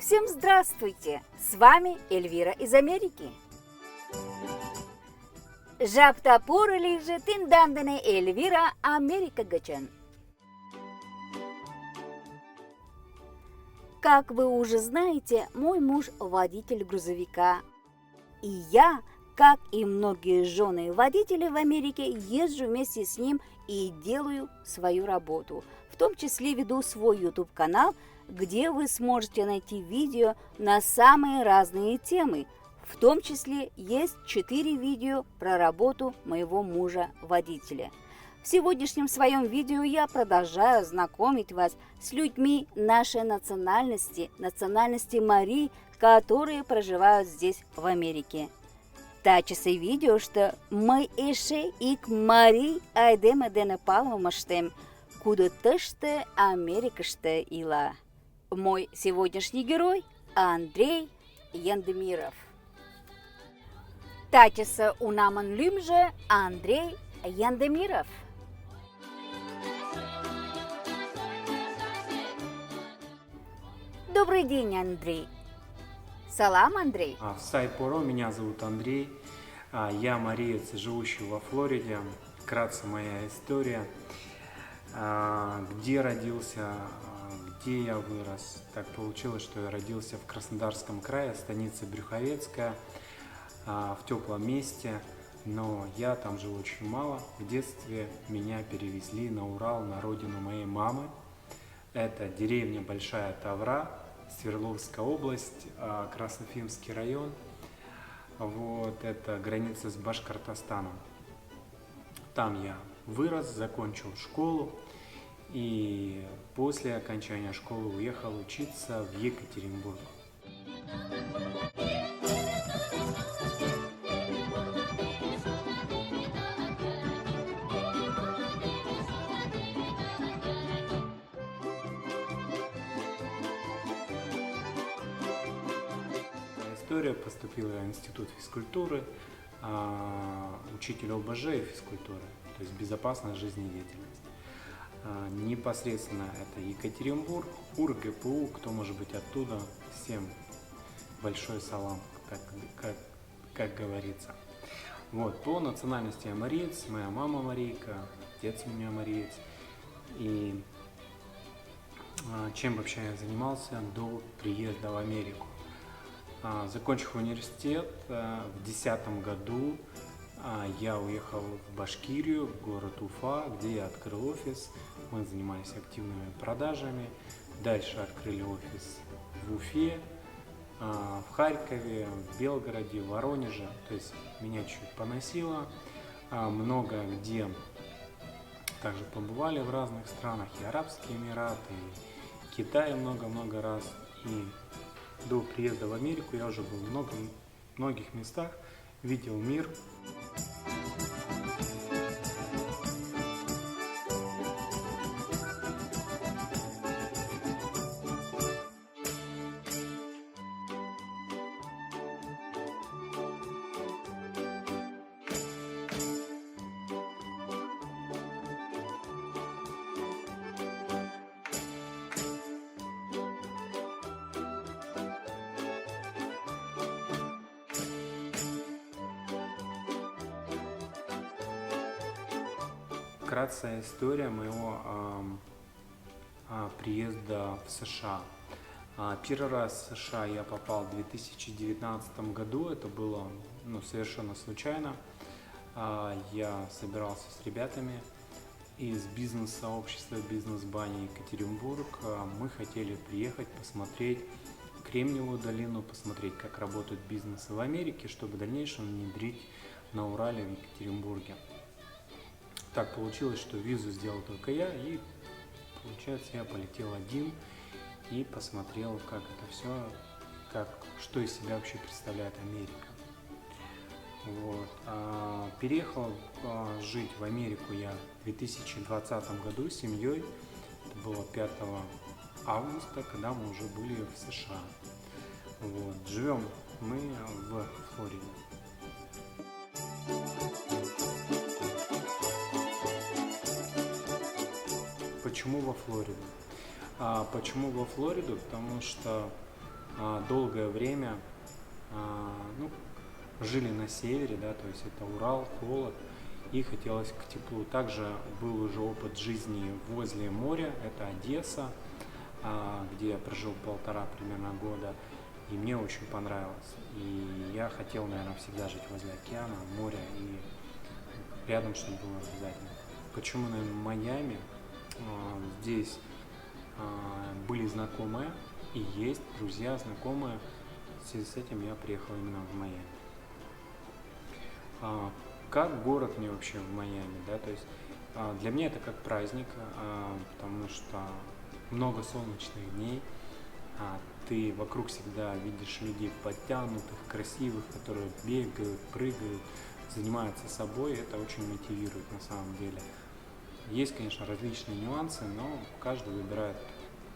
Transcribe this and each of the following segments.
Всем здравствуйте! С вами Эльвира из Америки. Жаптапур лиже тиндандане Эльвира Америка гачан. Как вы уже знаете, мой муж водитель грузовика. И я, как и многие жены водители в Америке, езжу вместе с ним и делаю свою работу. В том числе веду свой YouTube-канал, где вы сможете найти видео на самые разные темы. В том числе есть 4 видео про работу моего мужа-водителя. В сегодняшнем своем видео я продолжаю знакомить вас с людьми нашей национальности Мари, которые проживают здесь в Америке. Тачасы видео, что мы еще и к Мари айдем дене палмаштем, куда тыште Америкаште ила. Мой сегодняшний герой Андрей Яндемиров. Тачаса унаман люмже Андрей Яндемиров. Добрый день, Андрей. Салам, Андрей. Сайпоро, меня зовут Андрей. Я мариец, живущий во Флориде. Вкратце моя история. Где родился, где я вырос. Так получилось, что я родился в Краснодарском крае, станица Брюховецкая, в теплом месте. Но я там жил очень мало. В детстве меня перевезли на Урал, на родину моей мамы. Это деревня Большая Тавра, Свердловская область, Красноуфимский район. Вот, это граница с Башкортостаном. Там я вырос, закончил школу и после окончания школы уехал учиться в Екатеринбург. История, поступила в институт физкультуры, учитель ОБЖ и физкультуры, то есть безопасность жизнедеятельности. Непосредственно это Екатеринбург, УрГПУ, кто может быть оттуда, всем большой салам, как говорится. Вот, по национальности я мариец, моя мама марийка, отец у меня мариец. И чем вообще я занимался до приезда в Америку? Закончив университет, в 2010 году я уехал в Башкирию, в город Уфа, где я открыл офис. Мы занимались активными продажами. Дальше открыли офис в Уфе, в Харькове, в Белгороде, в Воронеже. То есть меня чуть поносило. Много где также побывали в разных странах, и Арабские Эмираты, и Китай много-много раз. И до приезда в Америку я уже был в многих местах, видел мир. Вкратце история моего приезда в США. Первый раз в США я попал в 2019 году, это было совершенно случайно. Я собирался с ребятами из бизнес-сообщества «Бизнес-бани Екатеринбург». Мы хотели приехать посмотреть Кремниевую долину, посмотреть, как работают бизнесы в Америке, чтобы в дальнейшем внедрить на Урале в Екатеринбурге. Так получилось, что визу сделал только я, и получается я полетел один и посмотрел, как это все, что из себя вообще представляет Америка. Вот. Переехал жить в Америку я в 2020 году с семьей. Это было 5 августа, когда мы уже были в США. Вот. Живем мы в Флориде. Почему во Флориду? Почему во Флориду? Потому что долгое время ну, жили на севере, да, то есть это Урал, холод, и хотелось к теплу. Также был уже опыт жизни возле моря, это Одесса, где я прожил 1,5 примерно года, и мне очень понравилось. И я хотел, наверное, всегда жить возле океана, моря и рядом, чтобы было обязательно. Почему, наверное, Майами? Здесь были знакомые и есть друзья, знакомые. В связи с этим я приехал именно в Майами. Как город мне вообще в Майами, да, то есть для меня это как праздник, потому что много солнечных дней, ты вокруг всегда видишь людей подтянутых, красивых, которые бегают, прыгают, занимаются собой, это очень мотивирует на самом деле. Есть, конечно, различные нюансы, но каждый выбирает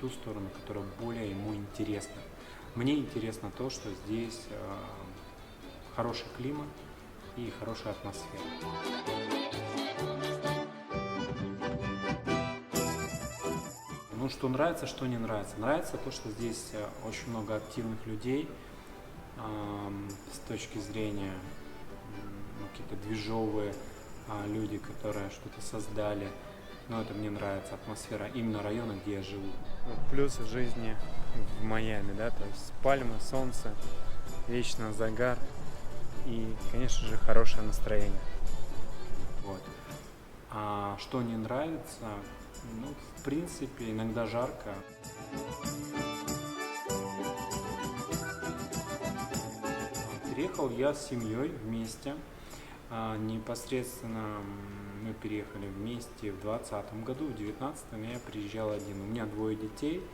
ту сторону, которая более ему интересна. Мне интересно то, что здесь хороший климат и хорошая атмосфера. Ну, что нравится, что не нравится. Нравится то, что здесь очень много активных людей с точки зрения какие-то движовые люди, которые что-то создали. Но это мне нравится, атмосфера именно района, где я живу. Плюсы жизни в Майами, да, то есть пальмы, солнце, вечно загар и, конечно же, хорошее настроение. Вот. А что не нравится? Ну, в принципе, иногда жарко. Переехал я с семьей вместе. Непосредственно мы переехали вместе в 2020 году, в 2019 я приезжал один. У меня 2 детей,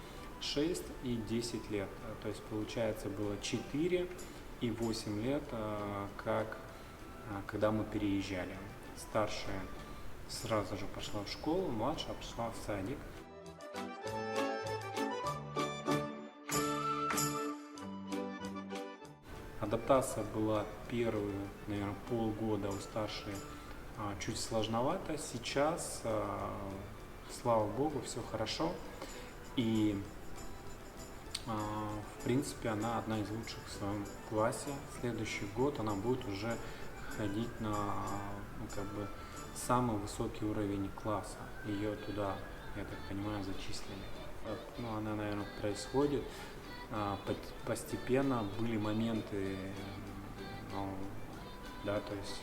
6 и 10 лет. То есть, получается, было 4 и 8 лет, когда мы переезжали. Старшая сразу же пошла в школу, младшая пошла в садик. Адаптация была первые, наверное, полгода у старшей чуть сложновато. Сейчас, слава богу, все хорошо. И, в принципе, она одна из лучших в своем классе. Следующий год она будет уже ходить на, самый высокий уровень класса. Ее туда, я так понимаю, зачислили. Ну, она, наверное, происходит. Постепенно были моменты, да, то есть,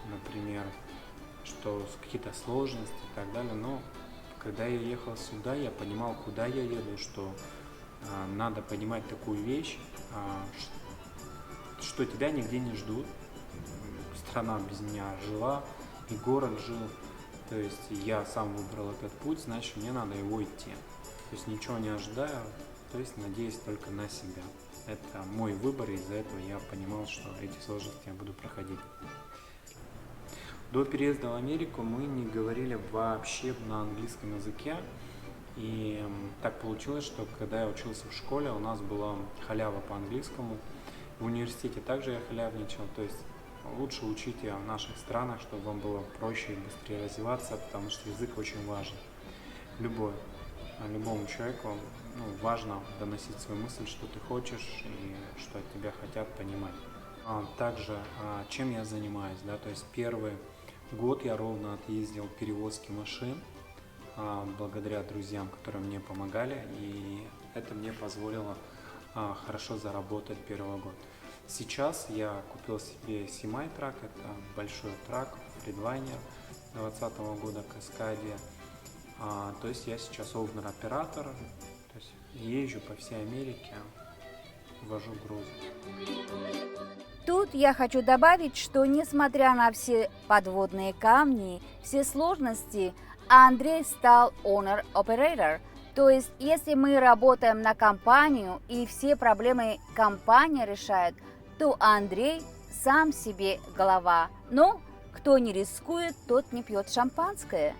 например, что какие-то сложности и так далее, но когда я ехал сюда, я понимал, куда я еду, что надо понимать такую вещь, что тебя нигде не ждут, страна без меня жила, и город жил, то есть я сам выбрал этот путь, значит, мне надо его идти, то есть ничего не ожидаю. То есть надеюсь только на себя. Это мой выбор, и из-за этого я понимал, что эти сложности я буду проходить. До переезда в Америку мы не говорили вообще на английском языке. И так получилось, что когда я учился в школе, у нас была халява по английскому. В университете также я халявничал. То есть лучше учите в наших странах, чтобы вам было проще и быстрее развиваться, потому что язык очень важен. Любому человеку важно доносить свою мысль, что ты хочешь и что от тебя хотят понимать. Также, чем я занимаюсь, да, то есть первый год я ровно отъездил перевозки машин, благодаря друзьям, которые мне помогали, и это мне позволило хорошо заработать первый год. Сейчас я купил себе семай-трак, это большой трак, Freedliner 2020 года, Каскадия. То есть я сейчас овнер-оператор, то есть езжу по всей Америке, вожу грузы. Тут я хочу добавить, что несмотря на все подводные камни, все сложности, Андрей стал owner-operator. То есть если мы работаем на компанию и все проблемы компания решает, то Андрей сам себе голова. Но кто не рискует, тот не пьет шампанское.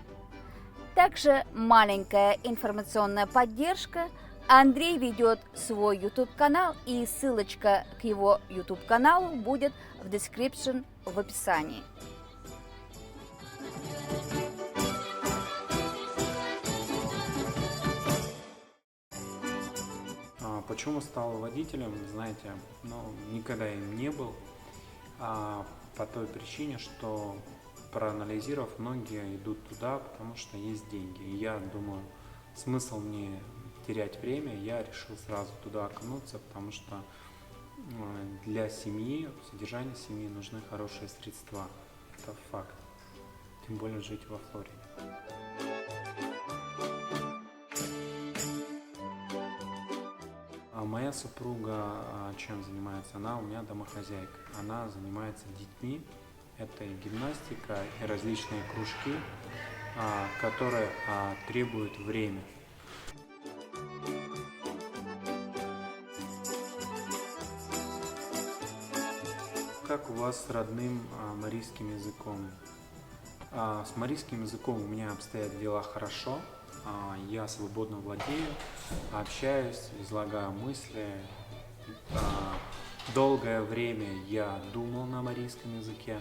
Также маленькая информационная поддержка. Андрей ведет свой YouTube-канал, и ссылочка к его YouTube-каналу будет в description в описании. Почему стал водителем, знаете, никогда им не был, по той причине, что проанализировав, многие идут туда, потому что есть деньги. И я думаю, смысл мне терять время, я решил сразу туда окунуться, потому что для семьи, содержания семьи нужны хорошие средства. Это факт. Тем более жить во Флориде. А моя супруга чем занимается? Она у меня домохозяйка. Она занимается детьми. Это и гимнастика, и различные кружки, которые требуют время. Как у вас с родным марийским языком? С марийским языком у меня обстоят дела хорошо. Я свободно владею, общаюсь, излагаю мысли. Долгое время я думал на марийском языке.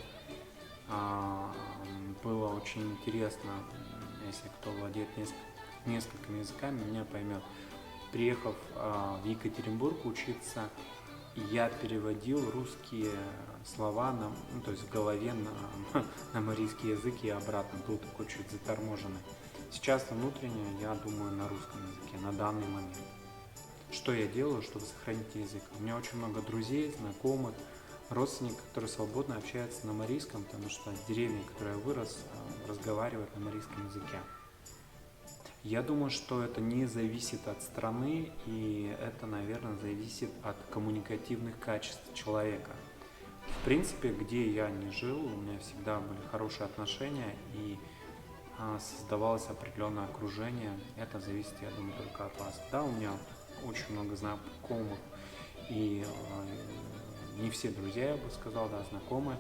Было очень интересно, если кто владеет несколькими языками, меня поймет. Приехав в Екатеринбург учиться, я переводил русские слова, то есть в голове на марийский язык и обратно, был такой чуть заторможенный. Сейчас внутренне я думаю на русском языке на данный момент. Что я делаю, чтобы сохранить язык? У меня очень много друзей, знакомых, родственников, которые свободно общаются на марийском, потому что в деревне, в которой я вырос, разговаривают на марийском языке. Я думаю, что это не зависит от страны, и это, наверное, зависит от коммуникативных качеств человека. В принципе, где я не жил, у меня всегда были хорошие отношения, и создавалось определенное окружение. Это зависит, я думаю, только от вас. Да, у меня очень много знакомых, и не все друзья, я бы сказал, да, знакомые,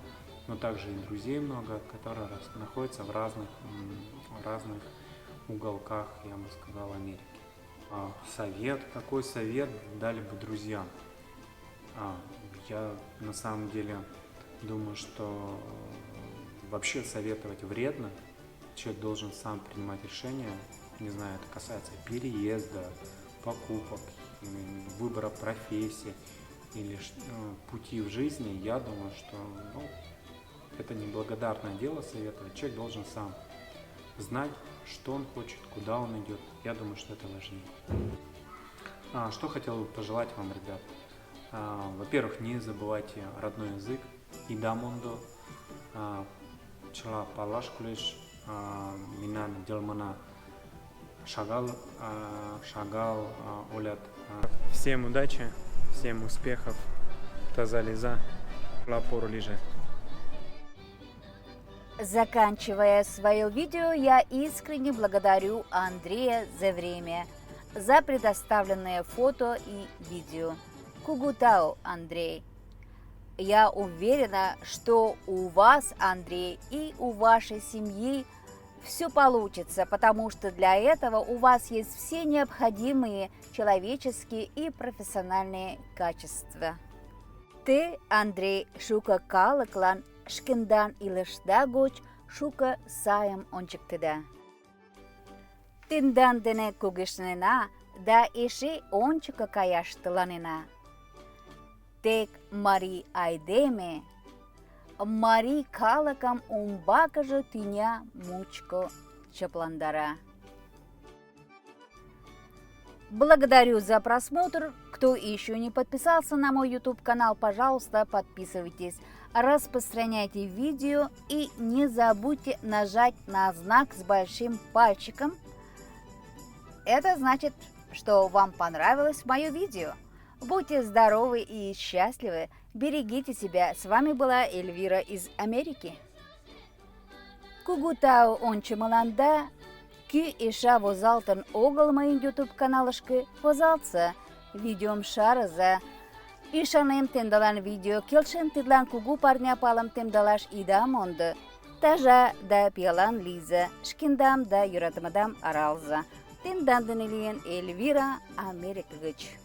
но также и друзей много, которые находятся в разных уголках, я бы сказал, Америки. Какой совет дали бы друзьям? Я на самом деле думаю, что вообще советовать вредно. Человек должен сам принимать решения. Не знаю, это касается переезда, покупок, выбора профессии или пути в жизни. Я думаю, что это неблагодарное дело советовать. Человек должен сам знать, что он хочет, куда он идет. Я думаю, что это важнее. Что хотел бы пожелать вам, ребят? Во-первых, не забывайте родной язык. Идамондо, чела палашкулеш, минан делмана шагал олят. Всем удачи, всем успехов. Тазализа, лапору лиже. Заканчивая свое видео, я искренне благодарю Андрея за время, за предоставленные фото и видео. Кугутао, Андрей. Я уверена, что у вас, Андрей, и у вашей семьи все получится, потому что для этого у вас есть все необходимые человеческие и профессиональные качества. Ты, Андрей, шука калыклан шкендан илышда гоч шука сайым ончыктыда. Тендан дене кугешнена да эше ончыко каяш тыланена. Тек мари айдеме, мари калыкам умбакыжы тӱня мучко чапландара. Благодарю за просмотр. Кто еще не подписался на мой YouTube канал, пожалуйста, подписывайтесь, распространяйте видео и не забудьте нажать на знак с большим пальчиком. Это значит, что вам понравилось мое видео. Будьте здоровы и счастливы. Берегите себя. С вами была Эльвира из Америки. Кугутау ончымыланда ки иша возалтын огыл мыйын YouTube каналышкы возалтса. Видеом шарыза. Ишанем тендалан видео келшен тидлан кугу парня палым темдалаш ида мондо. Тажа да пиалан лиза, шкиндам да юратымадам аралза. Тендан дене лийын Эльвира Америка гыч.